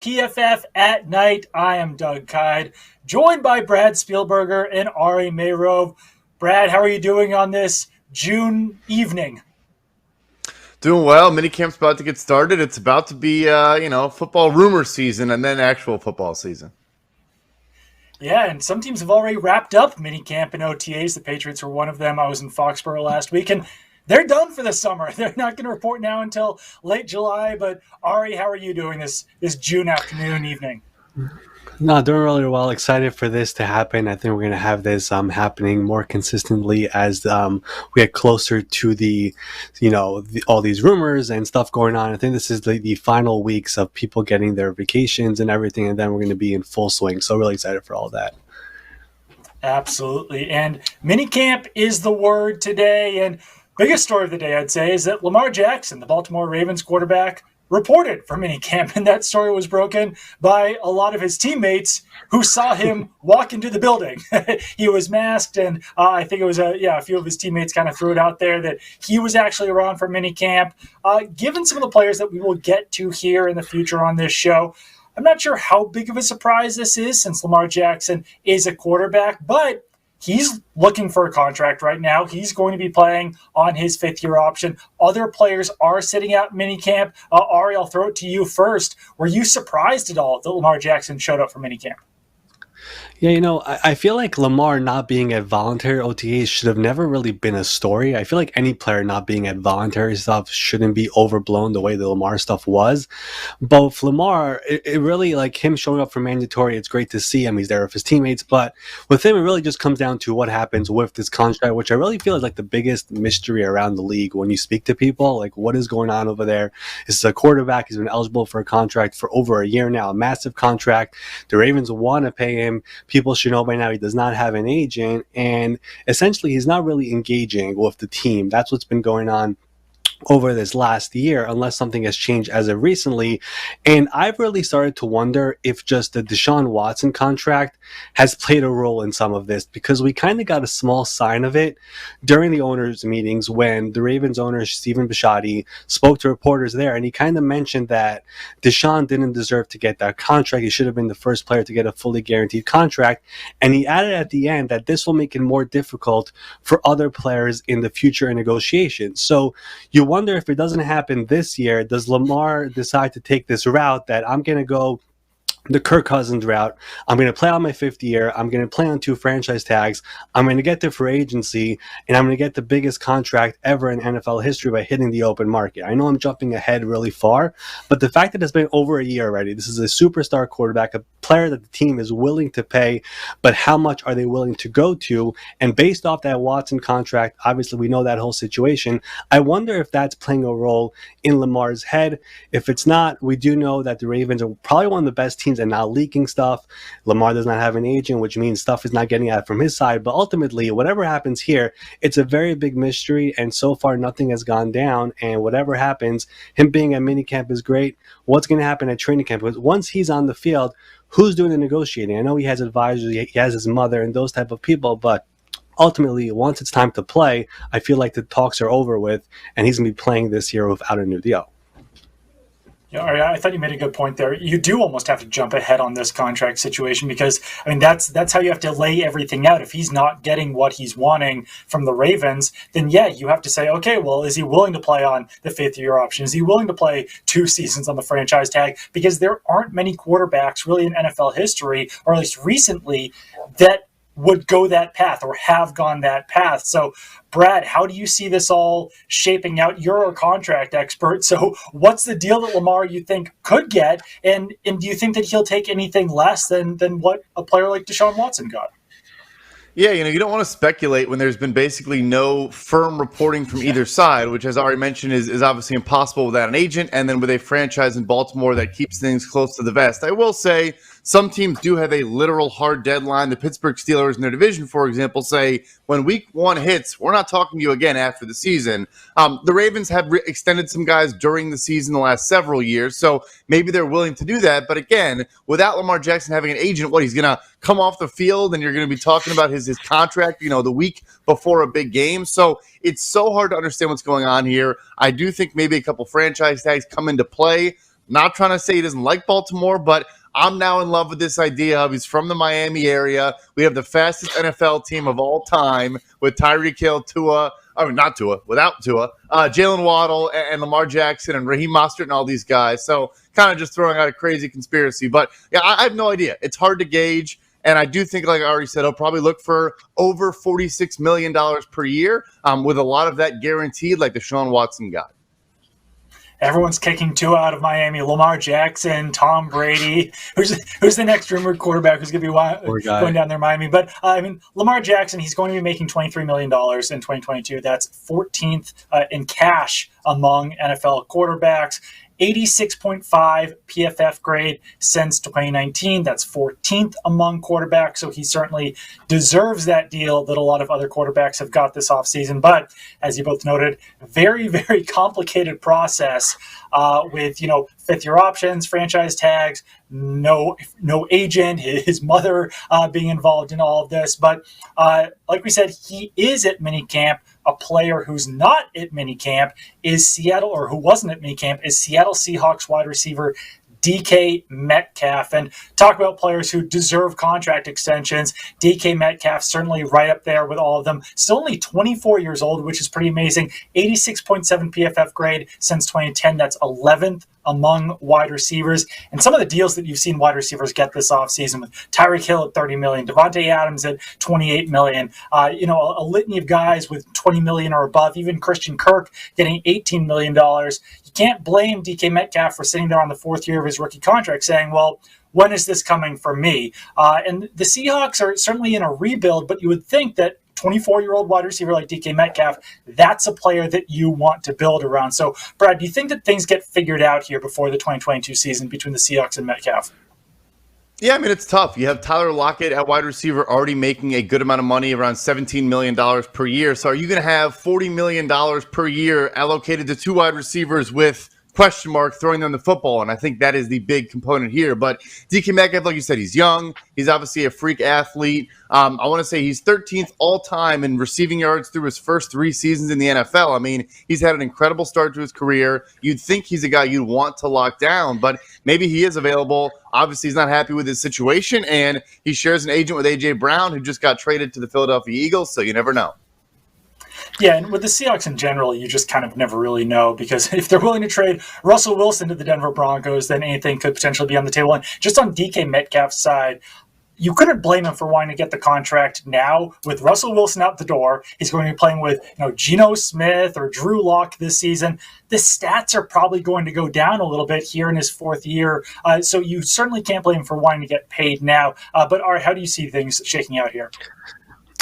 PFF at Night. I am Doug Kyed, joined by Brad Spielberger and Ari Meirov. Brad, how are you doing on this June evening? Doing well. Minicamp's about to get started. It's about to be, football rumor season and then actual football season. Yeah, and some teams have already wrapped up minicamp and OTAs. The Patriots were one of them. I was in Foxborough last week, and they're done for the summer. They're not going to report now until late July. But Ari, how are you doing this June afternoon, evening? No, doing really well. Excited for this to happen. I think we're going to have this happening more consistently as we get closer to all these rumors and stuff going on. I think this is the final weeks of people getting their vacations and everything, and then we're going to be in full swing. So really excited for all that. Absolutely. And minicamp is the word today. And biggest story of the day, I'd say, is that Lamar Jackson, the Baltimore Ravens quarterback, reported for minicamp, and that story was broken by a lot of his teammates who saw him walk into the building. He was masked, and I think it was a few of his teammates kind of threw it out there that he was actually around for minicamp. Given some of the players that we will get to here in the future on this show, I'm not sure how big of a surprise this is since Lamar Jackson is a quarterback, but he's looking for a contract right now. He's going to be playing on his fifth-year option. Other players are sitting out minicamp. Ari, I'll throw it to you first. Were you surprised at all that Lamar Jackson showed up for minicamp? Yeah, I feel like Lamar not being at voluntary OTAs should have never really been a story. I feel like any player not being at voluntary stuff shouldn't be overblown the way the Lamar stuff was. But with Lamar, it really, like him showing up for mandatory, it's great to see him. He's there with his teammates. But with him, it really just comes down to what happens with this contract, which I really feel is like the biggest mystery around the league when you speak to people. Like, what is going on over there? This is a quarterback. He's been eligible for a contract for over a year now, a massive contract. The Ravens want to pay him. People should know by now he does not have an agent, and essentially he's not really engaging with the team. That's what's been going on over this last year, unless something has changed as of recently. And I've really started to wonder if just the Deshaun Watson contract has played a role in some of this, because we kind of got a small sign of it during the owners' meetings when the Ravens owner, Stephen Bisciotti, spoke to reporters there, and he kind of mentioned that Deshaun didn't deserve to get that contract. He should have been the first player to get a fully guaranteed contract. And he added at the end that this will make it more difficult for other players in the future in negotiations. So you wonder if it doesn't happen this year, does Lamar decide to take this route that I'm going to go the Kirk Cousins route? I'm going to play on my fifth year. I'm going to play on 2 franchise tags. I'm going to get the free agency, and I'm going to get the biggest contract ever in NFL history by hitting the open market. I know I'm jumping ahead really far, but the fact that it's been over a year already, this is a superstar quarterback, a player that the team is willing to pay, but how much are they willing to go to? And based off that Watson contract, obviously we know that whole situation. I wonder if that's playing a role in Lamar's head. If it's not, we do know that the Ravens are probably one of the best teams and not leaking stuff. Lamar does not have an agent, which means stuff is not getting out from his side. But ultimately, whatever happens here, it's a very big mystery, and so far nothing has gone down. And whatever happens, him being at minicamp is great. What's going to happen at training camp? Because once he's on the field, who's doing the negotiating? I know he has advisors, he has his mother and those type of people, but ultimately, once it's time to play, I feel like the talks are over with, and he's going to be playing this year without a new deal. Yeah, I thought you made a good point there. You do almost have to jump ahead on this contract situation because, I mean, that's how you have to lay everything out. If he's not getting what he's wanting from the Ravens, then yeah, you have to say, okay, well, is he willing to play on the fifth-year option? Is he willing to play 2 seasons on the franchise tag? Because there aren't many quarterbacks really in NFL history, or at least recently, that would go that path or have gone that path. So, Brad, how do you see this all shaping out? You're a contract expert, so what's the deal that Lamar you think could get, and do you think that he'll take anything less than what a player like Deshaun Watson got? Yeah, you don't want to speculate when there's been basically no firm reporting from either side, which, as Ari mentioned, is obviously impossible without an agent, and then with a franchise in Baltimore that keeps things close to the vest. I will say some teams do have a literal hard deadline. The Pittsburgh Steelers in their division, for example, say when week 1 hits, we're not talking to you again after the season. The Ravens have extended some guys during the season the last several years, so maybe they're willing to do that. But again, without Lamar Jackson having an agent, he's going to come off the field and you're going to be talking about his contract, the week before a big game. So it's so hard to understand what's going on here. I do think maybe a couple franchise tags come into play. Not trying to say he doesn't like Baltimore, but I'm now in love with this idea of he's from the Miami area. We have the fastest NFL team of all time with Tyreek Hill, Tua. I mean, not Tua, without Tua, Jalen Waddle and Lamar Jackson and Raheem Mostert and all these guys. So kind of just throwing out a crazy conspiracy. But yeah, I have no idea. It's hard to gauge. And I do think, like I already said, I'll probably look for over $46 million per year, with a lot of that guaranteed, like the Sean Watson guy. Everyone's kicking Tua out of Miami. Lamar Jackson, Tom Brady. Who's the next rumored quarterback who's going to be going down there, Miami? But I mean, Lamar Jackson, he's going to be making $23 million in 2022. That's 14th in cash among NFL quarterbacks. 86.5 PFF grade since 2019. That's 14th among quarterbacks. So he certainly deserves that deal that a lot of other quarterbacks have got this offseason. But as you both noted, very, very complicated process with, fifth-year options, franchise tags, no agent, his mother being involved in all of this. But like we said, he is at minicamp. A player who's not at minicamp is Seattle, or who wasn't at minicamp, is Seattle Seahawks wide receiver DK Metcalf. And talk about players who deserve contract extensions. DK Metcalf certainly right up there with all of them. Still only 24 years old, which is pretty amazing. 86.7 PFF grade since 2010. That's 11th among wide receivers. And some of the deals that you've seen wide receivers get this offseason, with Tyreek Hill at $30 million, Devontae Adams at $28 million, a litany of guys with $20 million or above, even Christian Kirk getting $18 million. You can't blame DK Metcalf for sitting there on the fourth year of his rookie contract saying, well, when is this coming for me? And the Seahawks are certainly in a rebuild, but you would think that 24-year-old wide receiver like DK Metcalf, that's a player that you want to build around. So, Brad, do you think that things get figured out here before the 2022 season between the Seahawks and Metcalf? Yeah, I mean, it's tough. You have Tyler Lockett at wide receiver already making a good amount of money, around $17 million per year. So are you going to have $40 million per year allocated to two wide receivers with question mark throwing them the football? And I think that is the big component here. But DK Metcalf, like you said, he's young. He's obviously a freak athlete. I want to say he's 13th all time in receiving yards through his first 3 seasons in the NFL. I mean, he's had an incredible start to his career. You'd think he's a guy you'd want to lock down, but maybe he is available. Obviously, he's not happy with his situation, and he shares an agent with A.J. Brown, who just got traded to the Philadelphia Eagles, so you never know. Yeah, and with the Seahawks in general, you just kind of never really know, because if they're willing to trade Russell Wilson to the Denver Broncos, then anything could potentially be on the table. And just on DK Metcalf's side, you couldn't blame him for wanting to get the contract now. With Russell Wilson out the door, he's going to be playing with Geno Smith or Drew Lock this season. The stats are probably going to go down a little bit here in his fourth year. So you certainly can't blame him for wanting to get paid now. But Ari, how do you see things shaking out here?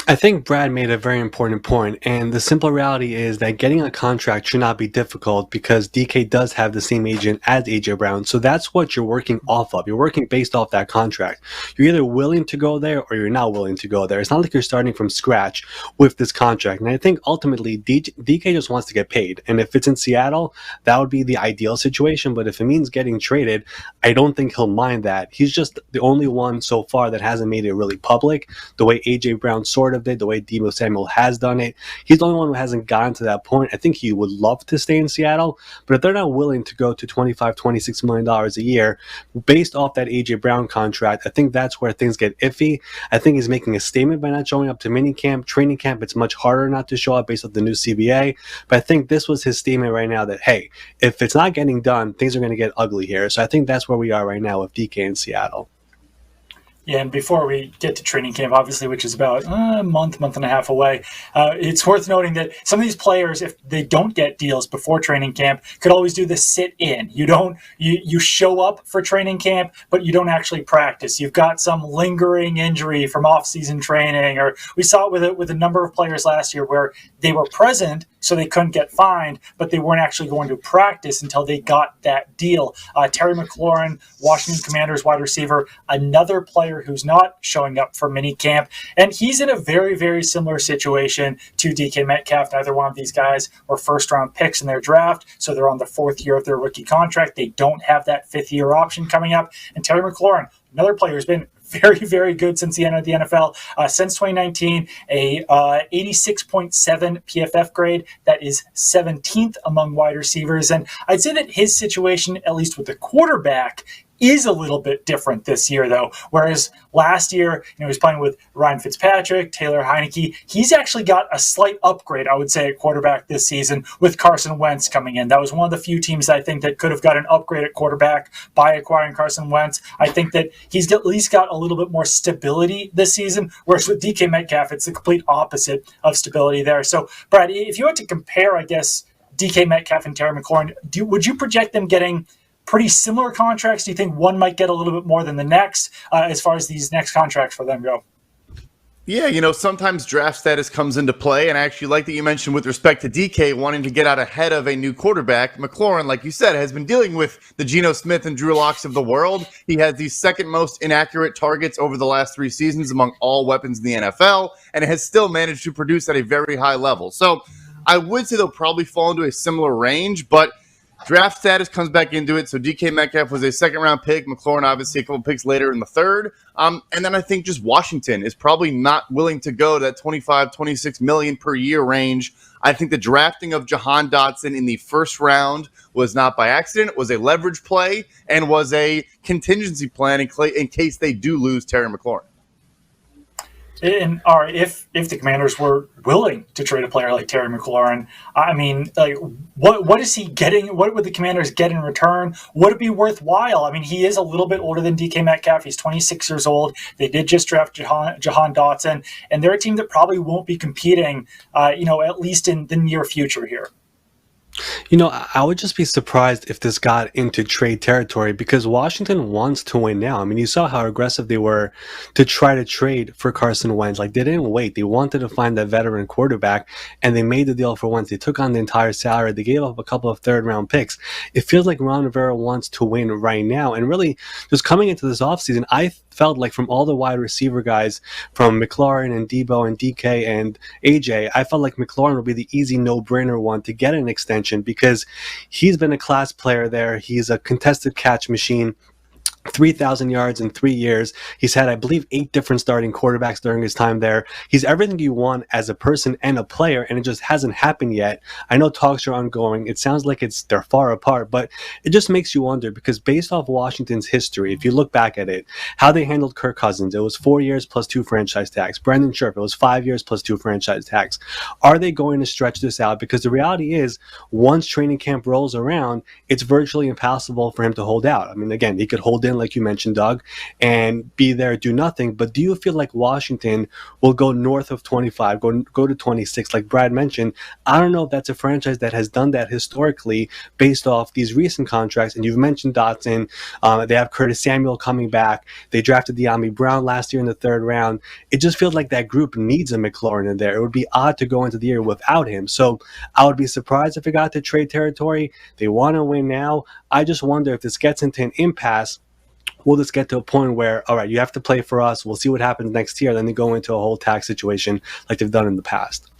I think Brad made a very important point, and the simple reality is that getting a contract should not be difficult because DK does have the same agent as AJ Brown, so that's what you're working off of. You're working based off that contract. You're either willing to go there or you're not willing to go there. It's not like you're starting from scratch with this contract, and I think ultimately DK just wants to get paid, and if it's in Seattle, that would be the ideal situation, but if it means getting traded, I don't think he'll mind that. He's just the only one so far that hasn't made it really public, the way AJ Brown sort of did, the way Deebo Samuel has done it. He's the only one who hasn't gotten to that point. I think he would love to stay in Seattle, but if they're not willing to go to $26 million a year based off that AJ Brown contract, I think that's where things get iffy. I think he's making a statement by not showing up to minicamp. Training camp, it's much harder not to show up based off the new CBA, but I think this was his statement right now that, hey, if it's not getting done, things are going to get ugly here. So I think that's where we are right now with DK in Seattle. Yeah, and before we get to training camp, obviously, which is about a month and a half away, it's worth noting that some of these players, if they don't get deals before training camp, could always do the sit-in. You show up for training camp, but you don't actually practice. You've got some lingering injury from off-season training, or we saw it with a number of players last year where they were present, so they couldn't get fined, but they weren't actually going to practice until they got that deal. Terry McLaurin, Washington Commanders wide receiver, another player who's not showing up for mini camp, and he's in a very, very similar situation to DK Metcalf. Neither one of these guys were first-round picks in their draft, so they're on the fourth year of their rookie contract. They don't have that fifth-year option coming up. And Terry McLaurin, another player who's been very, very good since the end of the NFL. Since 2019, a 86.7 PFF grade. That is 17th among wide receivers. And I'd say that his situation, at least with the quarterback, is a little bit different this year, though. Whereas last year, he was playing with Ryan Fitzpatrick, Taylor Heineke. He's actually got a slight upgrade, I would say, at quarterback this season with Carson Wentz coming in. That was one of the few teams I think that could have got an upgrade at quarterback by acquiring Carson Wentz. I think that he's at least got a little bit more stability this season, whereas with DK Metcalf, it's the complete opposite of stability there. So, Brad, if you had to compare, I guess, DK Metcalf and Terry McLaurin, would you project them getting pretty similar contracts? Do you think one might get a little bit more than the next as far as these next contracts for them go? Yeah, sometimes draft status comes into play, and I actually like that you mentioned with respect to DK wanting to get out ahead of a new quarterback. McLaurin, like you said, has been dealing with the Geno Smith and Drew Locks of the world. He has the second most inaccurate targets over the last 3 seasons among all weapons in the NFL, and has still managed to produce at a very high level. So I would say they'll probably fall into a similar range, but draft status comes back into it. So DK Metcalf was a second-round pick. McLaurin, obviously, a couple picks later in the third. And then I think just Washington is probably not willing to go to that $25-26 million per year range. I think the drafting of Jahan Dotson in the first round was not by accident. It was a leverage play and was a contingency plan in case they do lose Terry McLaurin. And if the Commanders were willing to trade a player like Terry McLaurin, I mean, like, what is he getting? What would the Commanders get in return? Would it be worthwhile? I mean, he is a little bit older than DK Metcalf. He's 26 years old. They did just draft Jahan Dotson, and they're a team that probably won't be competing, at least in the near future here. I would just be surprised if this got into trade territory because Washington wants to win now. I mean, you saw how aggressive they were to try to trade for Carson Wentz. Like, they didn't wait. They wanted to find that veteran quarterback, and they made the deal for Wentz. They took on the entire salary. They gave up a couple of third-round picks. It feels like Ron Rivera wants to win right now. And really, just coming into this offseason, I felt like from all the wide receiver guys, from McLaurin and Debo and DK and AJ, I felt like McLaurin would be the easy no-brainer one to get an extension because he's been a class player there. He's a contested catch machine. 3,000 yards in 3 years. He's had, I believe, 8 different starting quarterbacks during his time there. He's everything you want as a person and a player, and it just hasn't happened yet. I know talks are ongoing. It sounds like they're far apart, but it just makes you wonder because based off Washington's history, if you look back at it, how they handled Kirk Cousins, it was 4 years plus 2 franchise tags. Brandon Scherf, it was 5 years plus 2 franchise tags. Are they going to stretch this out? Because the reality is, once training camp rolls around, it's virtually impossible for him to hold out. I mean, again, he could hold in like you mentioned, Doug, and be there, do nothing. But do you feel like Washington will go north of 25, go to 26, like Brad mentioned? I don't know if that's a franchise that has done that historically based off these recent contracts. And you've mentioned Dotson. They have Curtis Samuel coming back. They drafted De'Ami Brown last year in the 3rd round. It just feels like that group needs a McLaurin in there. It would be odd to go into the year without him. So I would be surprised if it got to trade territory. They want to win now. I just wonder if this gets into an impasse. Will this get to a point where, all right, you have to play for us. We'll see what happens next year. Then they go into a whole tax situation like they've done in the past.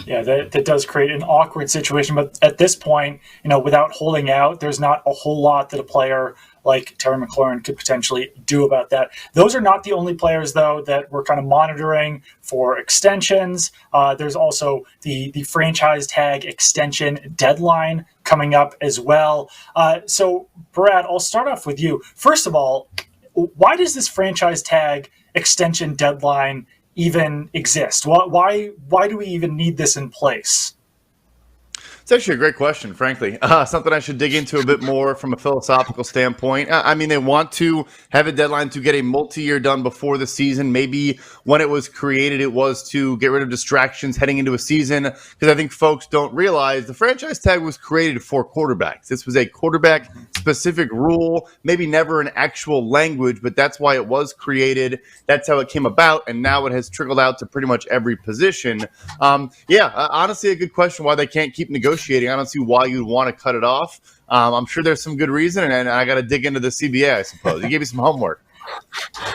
Yeah, that does create an awkward situation. But at this point, without holding out, there's not a whole lot that a player like Terry McLaurin could potentially do about that. Those are not the only players, though, that we're kind of monitoring for extensions. There's also the franchise tag extension deadline coming up as well. So, Brad, I'll start off with you. First of all, why does this franchise tag extension deadline even exist? Why do we even need this in place? It's actually a great question, frankly. Something I should dig into a bit more from a philosophical standpoint. I mean, they want to have a deadline to get a multi-year done before the season. Maybe when it was created, it was to get rid of distractions heading into a season, because I think folks don't realize the franchise tag was created for quarterbacks. This was a quarterback-specific rule, maybe never an actual language, but that's why it was created. That's how it came about, and now it has trickled out to pretty much every position. Honestly, a good question why they can't keep negotiating. I don't see why you'd want to cut it off. I'm sure there's some good reason, and I got to dig into the CBA, I suppose. You gave me some homework.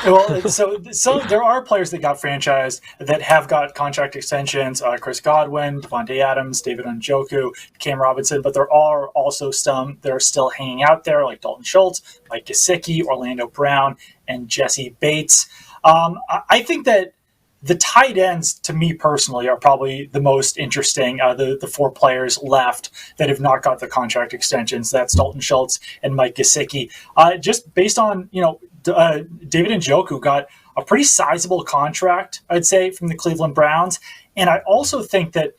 Well, so there are players that got franchised that have got contract extensions. Chris Godwin, Devontae Adams, David Njoku, Cam Robinson, but there are also some that are still hanging out there, like Dalton Schultz, Mike Gesicki, Orlando Brown, and Jesse Bates. I think that the tight ends, to me personally, are probably the most interesting. The four players left that have not got the contract extensions. That's Dalton Schultz and Mike Gesicki. Just based on, David Njoku got a pretty sizable contract, I'd say, from the Cleveland Browns. And I also think that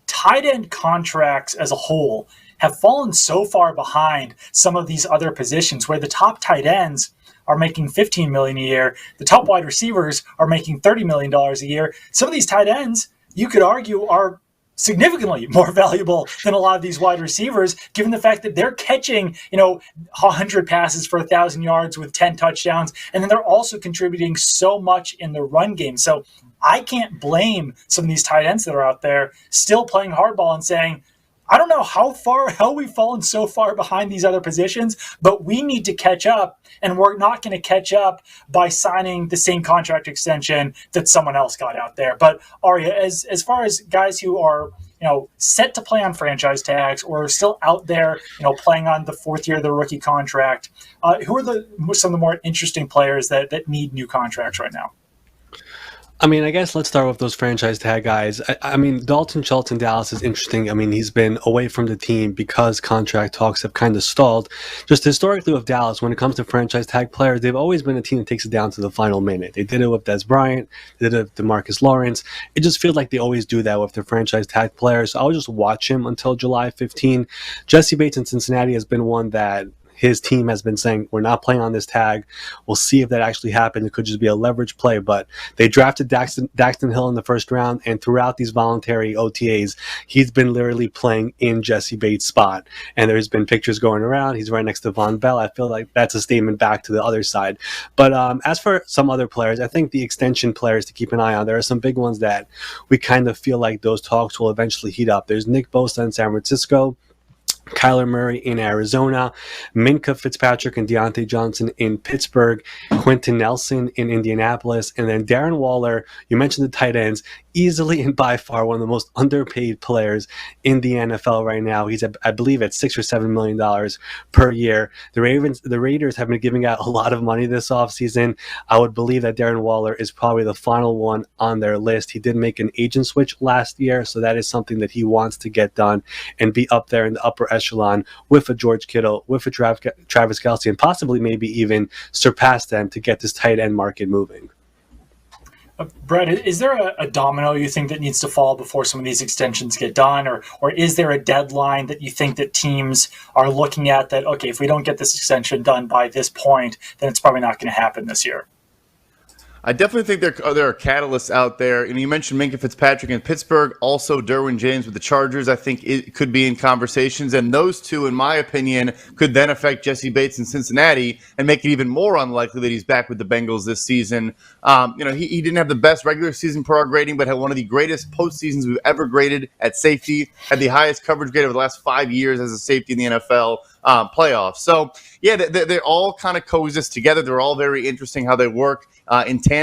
tight end contracts as a whole have fallen so far behind some of these other positions where the top tight ends are making $15 million a year. The top wide receivers are making $30 million a year. Some of these tight ends, you could argue, are significantly more valuable than a lot of these wide receivers, given the fact that they're catching, 100 passes for 1,000 yards with 10 touchdowns. And then they're also contributing so much in the run game. So I can't blame some of these tight ends that are out there still playing hardball and saying, I don't know how we've fallen so far behind these other positions, but we need to catch up, and we're not going to catch up by signing the same contract extension that someone else got out there. But Ari, as far as guys who are set to play on franchise tags or still out there, playing on the fourth year of their rookie contract, who are some of the more interesting players that need new contracts right now? I mean, I guess let's start with those franchise tag guys. I mean, Dalton Schultz in Dallas is interesting. I mean, he's been away from the team because contract talks have kind of stalled. Just historically with Dallas, when it comes to franchise tag players, they've always been a team that takes it down to the final minute. They did it with Des Bryant. They did it with DeMarcus Lawrence. It just feels like they always do that with their franchise tag players. So I'll just watch him until July 15. Jesse Bates in Cincinnati has been one that his team has been saying, we're not playing on this tag. We'll see if that actually happens. It could just be a leverage play, but they drafted Daxton Hill in the first round, and throughout these voluntary OTAs, he's been literally playing in Jesse Bates' spot. And there's been pictures going around. He's right next to Von Bell. I feel like that's a statement back to the other side. But as for some other players, I think the extension players to keep an eye on, there are some big ones that we kind of feel like those talks will eventually heat up. There's Nick Bosa in San Francisco, Kyler Murray in Arizona, Minka Fitzpatrick and Deontay Johnson in Pittsburgh, Quentin Nelson in Indianapolis, and then Darren Waller. You mentioned the tight ends, easily and by far one of the most underpaid players in the NFL right now. He's, I believe, at $6 or $7 million per year. The Raiders have been giving out a lot of money this offseason. I would believe that Darren Waller is probably the final one on their list. He did make an agent switch last year, so that is something that he wants to get done and be up there in the upper echelon with a George Kittle, with a Travis Kelce, and possibly maybe even surpass them to get this tight end market moving. Brett, is there a domino you think that needs to fall before some of these extensions get done? Or is there a deadline that you think that teams are looking at that, okay, if we don't get this extension done by this point, then it's probably not going to happen this year? I definitely think there are catalysts out there. And you mentioned Minka Fitzpatrick in Pittsburgh, also Derwin James with the Chargers. I think it could be in conversations. And those two, in my opinion, could then affect Jesse Bates in Cincinnati and make it even more unlikely that he's back with the Bengals this season. He didn't have the best regular season per hour grading, but had one of the greatest postseasons we've ever graded at safety, had the highest coverage grade over the last 5 years as a safety in the NFL playoffs. So, yeah, they all kind of coexist together. They're all very interesting how they work in tandem.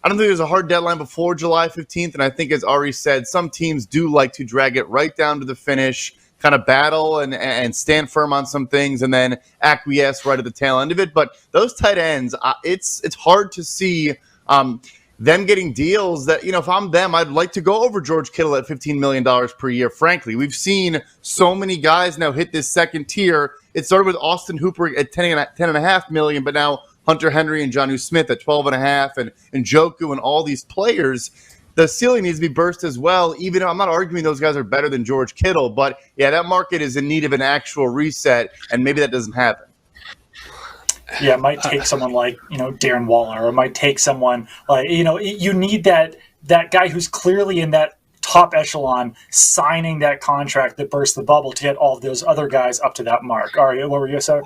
I don't think there's a hard deadline before July 15th, and I think, as Ari said, some teams do like to drag it right down to the finish, kind of battle and stand firm on some things, and then acquiesce right at the tail end of it. But those tight ends, it's hard to see them getting deals that, if I'm them, I'd like to go over George Kittle at $15 million per year, frankly. We've seen so many guys now hit this second tier. It started with Austin Hooper at $10.5 million, but now Hunter Henry and Jonnu Smith at $12.5 and Njoku and all these players. The ceiling needs to be burst as well, even though I'm not arguing those guys are better than George Kittle. But, yeah, that market is in need of an actual reset, and maybe that doesn't happen. Yeah, it might take someone like, Darren Waller, or it might take someone like, you need that guy who's clearly in that top echelon signing that contract that bursts the bubble to get all of those other guys up to that mark. All right, what were you saying?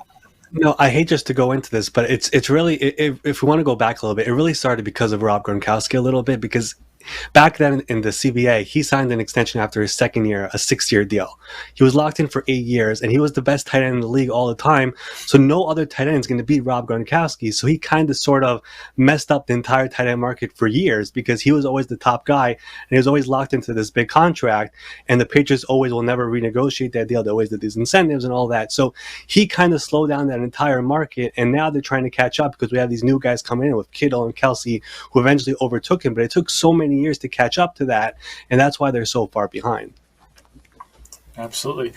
No, I hate just to go into this, but it's really, if we want to go back a little bit, it really started because of Rob Gronkowski a little bit, because back then in the CBA, he signed an extension after his second year, a 6-year deal. He was locked in for 8 years, and he was the best tight end in the league all the time. So no other tight end is going to beat Rob Gronkowski. So he kind of sort of messed up the entire tight end market for years because he was always the top guy, and he was always locked into this big contract. And the Patriots always will never renegotiate that deal. They always did these incentives and all that. So he kind of slowed down that entire market, and now they're trying to catch up because we have these new guys coming in with Kittle and Kelsey who eventually overtook him. But it took so many years to catch up to that, and that's why they're so far behind. Absolutely.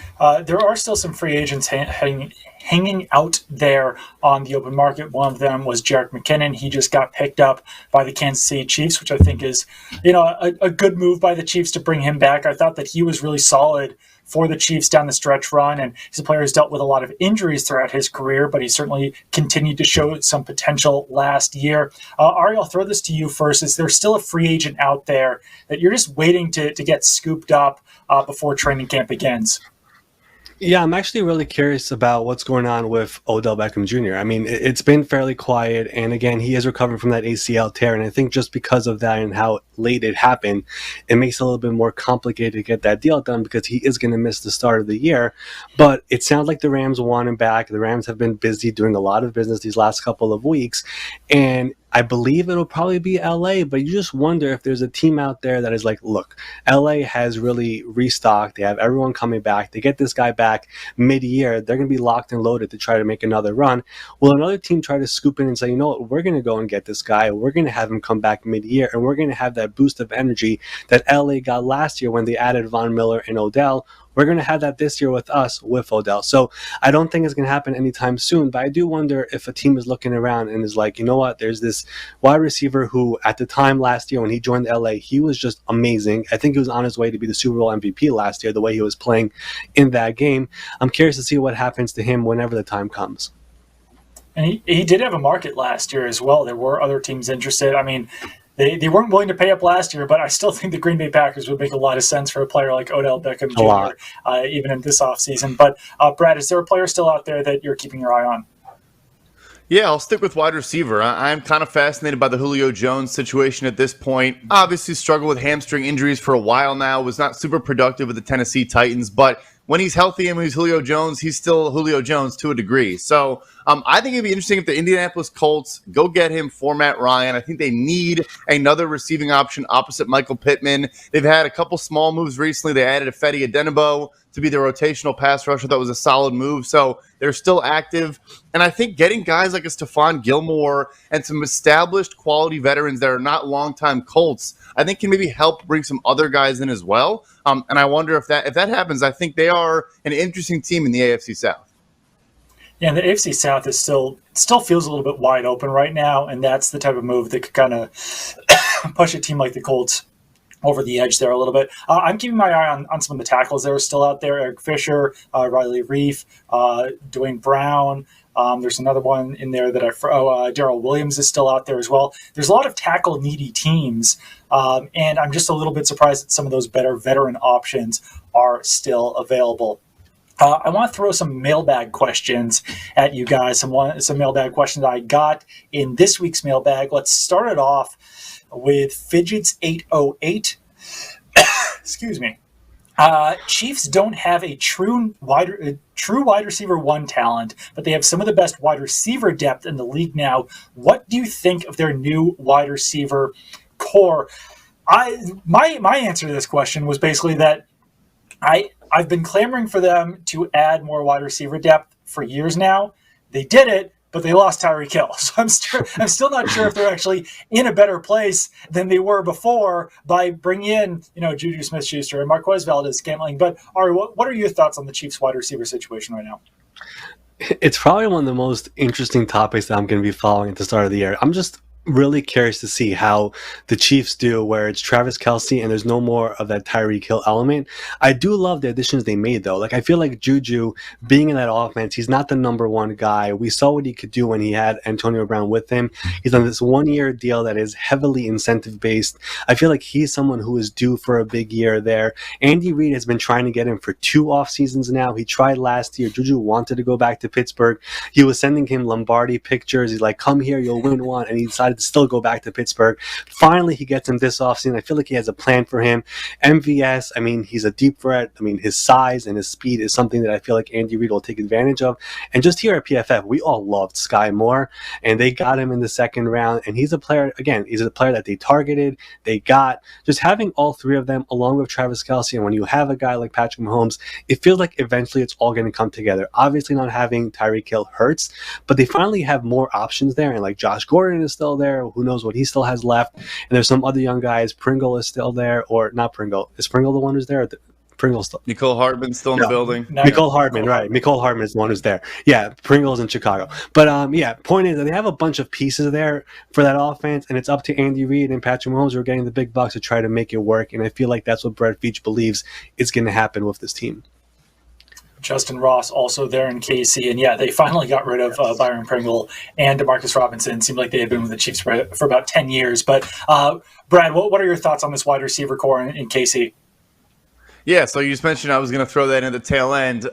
There are still some free agents hanging out there on the open market. One of them was Jerick McKinnon. He just got picked up by the Kansas City Chiefs, which I think is, a good move by the Chiefs to bring him back. I thought that he was really solid for the Chiefs down the stretch run, and he's a player who's dealt with a lot of injuries throughout his career, but he certainly continued to show some potential last year. Ari, I'll throw this to you first. Is there still a free agent out there that you're just waiting to get scooped up before training camp begins? Yeah, I'm actually really curious about what's going on with Odell Beckham Jr. I mean, it's been fairly quiet, and again, he is recovering from that ACL tear, and I think just because of that and how late it happened, it makes it a little bit more complicated to get that deal done because he is going to miss the start of the year. But it sounds like the Rams want him back. The Rams have been busy doing a lot of business these last couple of weeks, and I believe it'll probably be LA, but you just wonder if there's a team out there that is like, look, LA has really restocked. They have everyone coming back. They get this guy back mid-year. They're going to be locked and loaded to try to make another run. Will another team try to scoop in and say, you know what, we're going to go and get this guy. We're going to have him come back mid-year, and we're going to have that boost of energy that LA got last year when they added Von Miller and Odell. We're going to have that this year with us, with Odell. So I don't think it's going to happen anytime soon, but I do wonder if a team is looking around and is like, you know what, there's this wide receiver who at the time last year when he joined LA, he was just amazing. I think he was on his way to be the Super Bowl MVP last year, the way he was playing in that game. I'm curious to see what happens to him whenever the time comes. And he did have a market last year as well. There were other teams interested. I mean, They weren't willing to pay up last year, but I still think the Green Bay Packers would make a lot of sense for a player like Odell Beckham Jr., even in this offseason. But, Brad, is there a player still out there that you're keeping your eye on? Yeah, I'll stick with wide receiver. I'm kind of fascinated by the Julio Jones situation at this point. Obviously struggled with hamstring injuries for a while now, was not super productive with the Tennessee Titans, but when he's healthy and when he's Julio Jones, he's still Julio Jones to a degree. So I think it'd be interesting if the Indianapolis Colts go get him for Matt Ryan. I think they need another receiving option opposite Michael Pittman. They've had a couple small moves recently. They added Fedi Adenabo to be their rotational pass rusher. That was a solid move. So they're still active. And I think getting guys like a Stephon Gilmore and some established quality veterans that are not longtime Colts, I think can maybe help bring some other guys in as well. And I wonder if that happens, I think they are an interesting team in the AFC South. Yeah, the AFC South is still feels a little bit wide open right now, and that's the type of move that could kind of push a team like the Colts over the edge there a little bit. I'm keeping my eye on some of the tackles that are still out there. Eric Fisher, Riley Reif, Dwayne Brown. There's another one in there that Darrell Williams is still out there as well. There's a lot of tackle-needy teams, and I'm just a little bit surprised that some of those better veteran options are still available. I want to throw some mailbag questions at you guys, some mailbag questions I got in this week's mailbag. Let's start it off with Fidgets808. Excuse me. Chiefs don't have a true wide receiver one talent, but they have some of the best wide receiver depth in the league now. What do you think of their new wide receiver core? My answer to this question was basically that I've been clamoring for them to add more wide receiver depth for years now. They did it, but they lost Tyreek Hill. So I'm still not sure if they're actually in a better place than they were before by bringing in, Juju Smith-Schuster and Marquez Valdes-Scantling. But Ari, what are your thoughts on the Chiefs wide receiver situation right now? It's probably one of the most interesting topics that I'm going to be following at the start of the year. I'm just really curious to see how the Chiefs do where it's Travis Kelce and there's no more of that Tyreek Hill element. I do love the additions they made, though. Like, I feel like Juju being in that offense, he's not the number one guy. We saw what he could do when he had Antonio Brown with him. He's on this 1-year deal that is heavily incentive-based. I feel like he's someone who is due for a big year there. Andy Reid has been trying to get him for 2 off seasons now. He tried last year. Juju wanted to go back to Pittsburgh. He was sending him Lombardi pictures. He's like, come here, you'll win one. And he decided decided to still go back to Pittsburgh. Finally, he gets him this offseason. I feel like he has a plan for him. MVS, I mean, he's a deep threat. I mean, his size and his speed is something that I feel like Andy Reid will take advantage of. And just here at PFF, we all loved Sky Moore, and they got him in the second round. And he's a player, again, he's a player that they targeted, they got. Just having all three of them along with Travis Kelce, and when you have a guy like Patrick Mahomes, it feels like eventually it's all going to come together. Obviously, not having Tyreek Hill hurts, but they finally have more options there. And like Josh Gordon is still there. Who knows what he still has left. And there's some other young guys. Pringle is still there, or not Pringle. Is Pringle the one who's there? Pringle's still. Nicole Hardman's still in the building. Nicole Hardman, right. Nicole Hardman is the one who's there. Yeah, Pringle's in Chicago. But point is that they have a bunch of pieces there for that offense, and it's up to Andy Reid and Patrick Mahomes who are getting the big bucks to try to make it work. And I feel like that's what Brett Veach believes is going to happen with this team. Justin Ross also there in KC. And yeah, they finally got rid of Byron Pringle and DeMarcus Robinson. Seemed like they had been with the Chiefs for about 10 years. But Brad, what are your thoughts on this wide receiver core in KC? Yeah, so you just mentioned I was going to throw that in the tail end.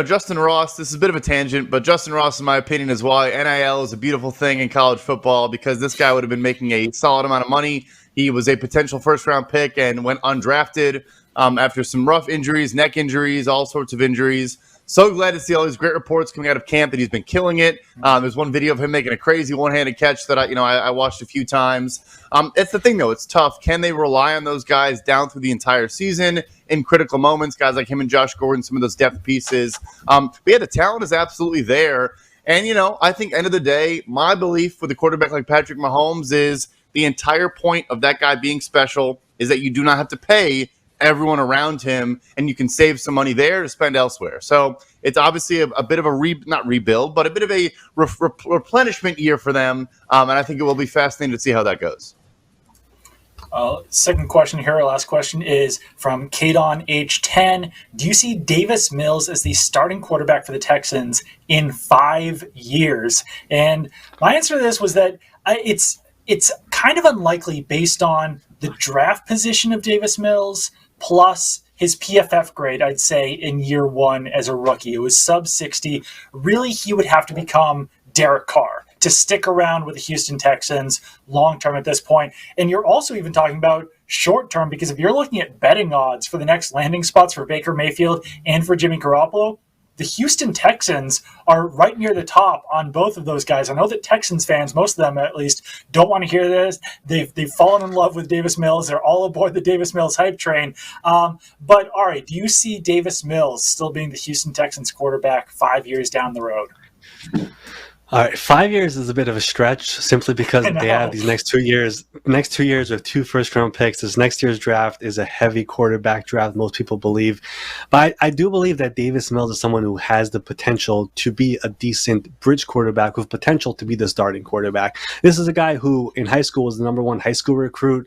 Justin Ross, this is a bit of a tangent, but Justin Ross, in my opinion, is why NIL is a beautiful thing in college football, because this guy would have been making a solid amount of money. He was a potential first-round pick and went undrafted after some rough injuries, neck injuries, all sorts of injuries. So glad to see all these great reports coming out of camp that he's been killing it. There's one video of him making a crazy one-handed catch that I watched a few times. It's the thing, though. It's tough. Can they rely on those guys down through the entire season in critical moments? Guys like him and Josh Gordon, some of those depth pieces. But yeah, the talent is absolutely there. And, I think end of the day, my belief with a quarterback like Patrick Mahomes is the entire point of that guy being special is that you do not have to pay everyone around him, and you can save some money there to spend elsewhere. So it's obviously a bit of a not rebuild, but a bit of a replenishment year for them, and I think it will be fascinating to see how that goes. Second question here, our last question is from Kyed H10. Do you see Davis Mills as the starting quarterback for the Texans in 5 years? And my answer to this was that it's kind of unlikely based on the draft position of Davis Mills, plus his PFF grade, I'd say, in year one as a rookie. It was sub 60. Really, he would have to become Derek Carr to stick around with the Houston Texans long-term at this point. And you're also even talking about short-term, because if you're looking at betting odds for the next landing spots for Baker Mayfield and for Jimmy Garoppolo, the Houston Texans are right near the top on both of those guys. I know that Texans fans, most of them at least, don't want to hear this. They've fallen in love with Davis Mills. They're all aboard the Davis Mills hype train. But Ari, do you see Davis Mills still being the Houston Texans quarterback 5 years down the road? All right, 5 years is a bit of a stretch simply because they have these next 2 years. Next 2 years with 2 first-round picks. This next year's draft is a heavy quarterback draft, most people believe. But I do believe that Davis Mills is someone who has the potential to be a decent bridge quarterback with potential to be the starting quarterback. This is a guy who in high school was the number 1 high school recruit.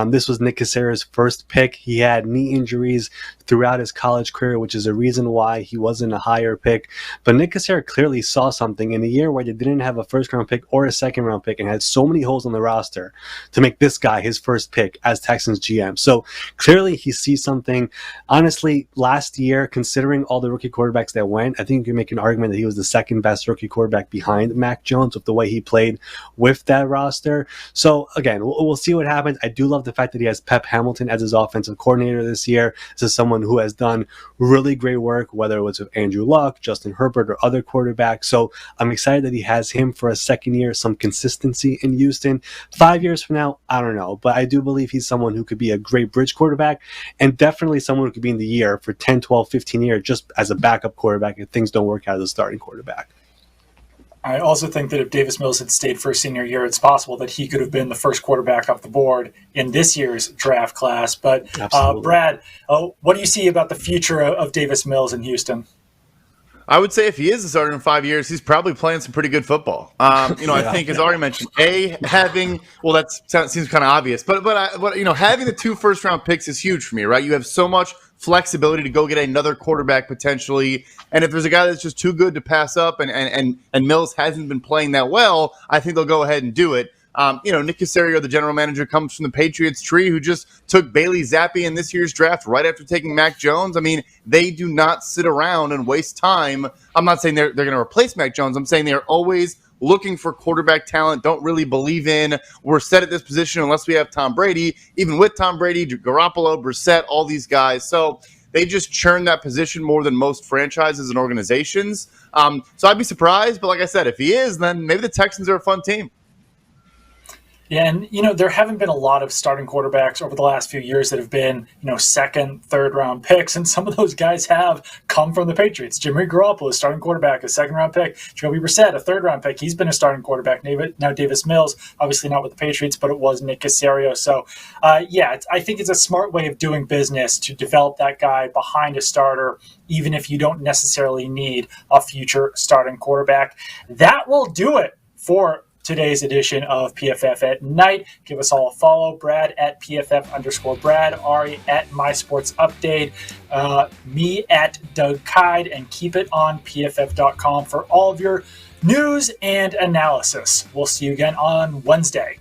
This was Nick Caserra's first pick. He had knee injuries throughout his college career, which is a reason why he wasn't a higher pick. But Nick Caserra clearly saw something in a year where they didn't have a first-round pick or a second-round pick and had so many holes on the roster to make this guy his first pick as Texans GM. So clearly he sees something. Honestly, last year, considering all the rookie quarterbacks that went, I think you can make an argument that he was the second best rookie quarterback behind Mac Jones with the way he played with that roster. So again, we'll see what happens. I do love the fact that he has Pep Hamilton as his offensive coordinator this year. This is someone who has done really great work, whether it was with Andrew Luck, Justin Herbert, or other quarterbacks. So I'm excited that he has him for a second year, some consistency in Houston. 5 years from now, I don't know, but I do believe he's someone who could be a great bridge quarterback and definitely someone who could be in the year for 10, 12, 15 years just as a backup quarterback if things don't work out as a starting quarterback. I also think that if Davis Mills had stayed for a senior year, it's possible that he could have been the first quarterback off the board in this year's draft class. But Brad, what do you see about the future of Davis Mills in Houston? I would say if he is a starter in 5 years, he's probably playing some pretty good football. I think, as Ari mentioned, that seems kind of obvious, but having the 2 first-round picks is huge for me, right? You have so much flexibility to go get another quarterback potentially, and if there's a guy that's just too good to pass up, and Mills hasn't been playing that well, I think they'll go ahead and do it. Nick Caserio, the general manager, comes from the Patriots tree, who just took Bailey Zappi in this year's draft right after taking Mac Jones. I mean, they do not sit around and waste time. I'm not saying they're going to replace Mac Jones. I'm saying they're always looking for quarterback talent, don't really believe in we're set at this position unless we have Tom Brady. Even with Tom Brady, Garoppolo, Brissett, all these guys. So they just churn that position more than most franchises and organizations. So I'd be surprised. But like I said, if he is, then maybe the Texans are a fun team. Yeah, and, there haven't been a lot of starting quarterbacks over the last few years that have been, second, third-round picks, and some of those guys have come from the Patriots. Jimmy Garoppolo, a starting quarterback, a second-round pick. Jacoby Brissett, a third-round pick. He's been a starting quarterback. Now Davis Mills, obviously not with the Patriots, but it was Nick Caserio. So, I think it's a smart way of doing business to develop that guy behind a starter, even if you don't necessarily need a future starting quarterback. That will do it for today's edition of PFF at Night. Give us all a follow. Brad at PFF_Brad, Ari at MySportsUpdate, me at Doug Kyed, and keep it on PFF.com for all of your news and analysis. We'll see you again on Wednesday.